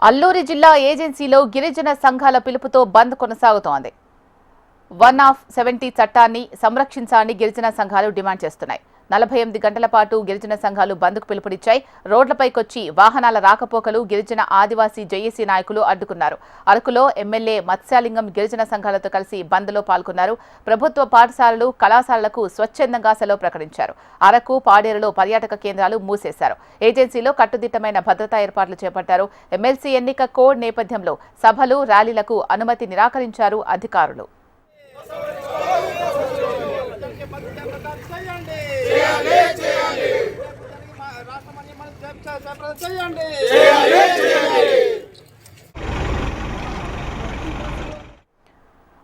అల్లూరి జిల్లా ఏజెన్సీలో గిరిజన సంఘాల పిలుపుతో బంద్ కొనసాగుతోంది. 170 చట్టాన్ని సంరక్షించాలని గిరిజన సంఘాలు డిమాండ్ చేస్తున్నాయి. 48 గంటల పాటు గిరిజన సంఘాలు బంద్కు పిలుపునిచ్చాయి. రోడ్లపైకొచ్చి వాహనాల రాకపోకలు గిరిజన ఆదివాసీ జేఏసీ నాయకులు అడ్డుకున్నారు. అరకులో ఎమ్మెల్యే మత్స్యలింగం గిరిజన సంఘాలతో కలిసి బంద్లో పాల్గొన్నారు. ప్రభుత్వ పాఠశాలలు, కళాశాలలకు స్వచ్ఛందంగా సెలవు ప్రకటించారు. అరకు, పాడేరులో పర్యాటక కేంద్రాలు మూసేశారు. ఏజెన్సీలో కట్టుదిట్టమైన భద్రతా ఏర్పాట్లు చేపట్టారు. ఎమ్మెల్సీ ఎన్నిక కోడ్ నేపథ్యంలో సభలు, ర్యాలీలకు అనుమతి నిరాకరించారు అధికారులు.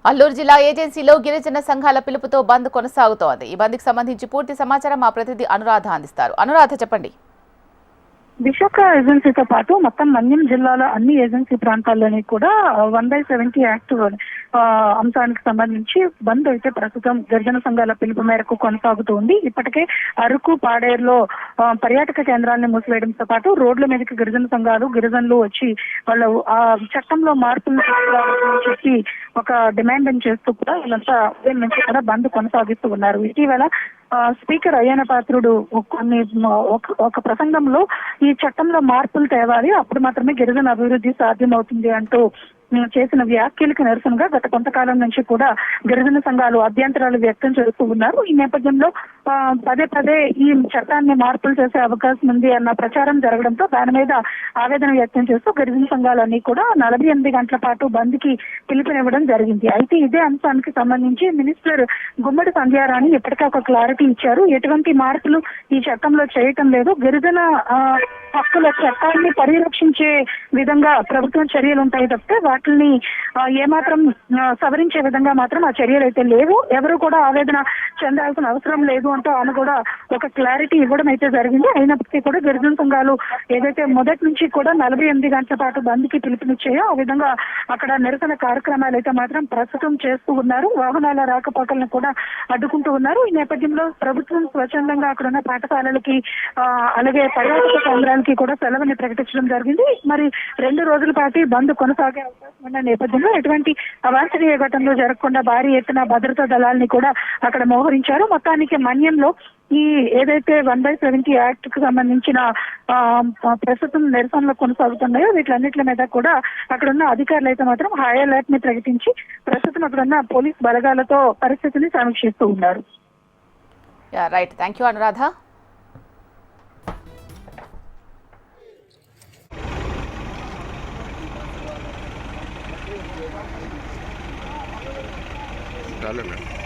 అల్లూరు జిల్లా ఏజెన్సీలో గిరిజన సంఘాల పిలుపుతో బంద్ కొనసాగుతోంది. ఈ బంద్కి సంబంధించి పూర్తి సమాచారం మా ప్రతినిధి అనురాధ అందిస్తారు. అనురాధ, చెప్పండి. విశాఖ ఏజెన్సీతో పాటు మొత్తం మన్యం జిల్లాలో అన్ని ఏజెన్సీ ప్రాంతాల్లోని కూడా 1/70 యాక్ట్ అంశానికి సంబంధించి బంద్ అయితే ప్రస్తుతం గిరిజన సంఘాల పిలుపు మేరకు కొనసాగుతుంది. ఇప్పటికే అరకు, పాడేరులో పర్యాటక కేంద్రాలను మూసివేయడంతో పాటు రోడ్ల మీదకి గిరిజన సంఘాలు, గిరిజనులు వచ్చి వాళ్ళు ఆ చట్టంలో మార్పులు చెప్పి ఒక డిమాండ్ చేస్తూ కూడా వీళ్ళంతా ఉదయం నుంచి కూడా బంద్ కొనసాగిస్తూ ఉన్నారు. ఇటీవల స్పీకర్ అయ్యన పాత్రుడు ఒక ప్రసంగంలో ఈ చట్టంలో మార్పులు తేవాలి, అప్పుడు మాత్రమే గిరిజన అభివృద్ధి సాధ్యమవుతుంది అంటూ చేసిన వ్యాఖ్యలకు నిరసనగా గత కొంతకాలం నుంచి కూడా గిరిజన సంఘాలు అభ్యంతరాలు వ్యక్తం చేస్తూ ఉన్నారు. ఈ నేపథ్యంలో పదే పదే ఈ చట్టాన్ని మార్పులు చేసే అవకాశం ఉంది అన్న ప్రచారం జరగడంతో దాని మీద ఆవేదన వ్యక్తం చేస్తూ గిరిజన సంఘాలన్నీ కూడా 48 గంటల పాటు బంద్కి పిలుపునివ్వడం జరిగింది. అయితే ఇదే అంశానికి సంబంధించి మినిస్టర్ గుమ్మడి సంధ్యారాణి ఇప్పటికే ఒక క్లారిటీ ఇచ్చారు. ఎటువంటి మార్పులు ఈ చట్టంలో చేయటం లేదు, గిరిజన హక్కుల చట్టాన్ని పరిరక్షించే విధంగా ప్రభుత్వం చర్యలు ఉంటాయి తప్పితే వాటిని ఏమాత్రం సవరించే విధంగా మాత్రం ఆ చర్యలు అయితే లేవు, ఎవరు కూడా ఆవేదన చెందాల్సిన అవసరం లేదు అంటూ ఆమె కూడా ఒక క్లారిటీ ఇవ్వడం అయితే జరిగింది. అయినప్పటికీ కూడా గిరిజన సంఘాలు ఏదైతే మొదటి నుంచి కూడా 48 గంటల పాటు బంద్కి పిలుపునిచ్చాయో ఆ విధంగా అక్కడ నిరసన కార్యక్రమాలు అయితే మాత్రం ప్రస్తుతం చేస్తూ ఉన్నారు. వాహనాల రాకపోకలను కూడా అడ్డుకుంటూ ఉన్నారు. ఈ నేపథ్యంలో ప్రభుత్వం స్వచ్ఛందంగా అక్కడ ఉన్న పాఠశాలలకి అలాగే పర్యాటక కేంద్రాలకి కూడా సెలవుని ప్రకటించడం జరిగింది. మరి 2 రోజుల పాటు బంద్ కొనసాగే అవకాశం ఉన్న నేపథ్యంలో ఎటువంటి అవాంఛనీయ ఘటనలు జరగకుండా భారీ ఎత్తున భద్రతా దళాలని కూడా అక్కడ మోహరించారు. మొత్తానికి మన్యంలో ఈ ఏదైతే 1/70 యాక్ట్ కు సంబంధించిన ప్రస్తుతం నిరసనలు కొనసాగుతున్నాయో వీటిలన్నిటి మీద కూడా అక్కడ ఉన్న అధికారులు అయితే మాత్రం హై అలర్ట్ ని ప్రకటించి ప్రస్తుతం అక్కడ ఉన్న పోలీస్ బలగాలతో పరిస్థితిని సమీక్షిస్తూ ఉన్నారు. Right, thank you Anuradha. डालेंगे।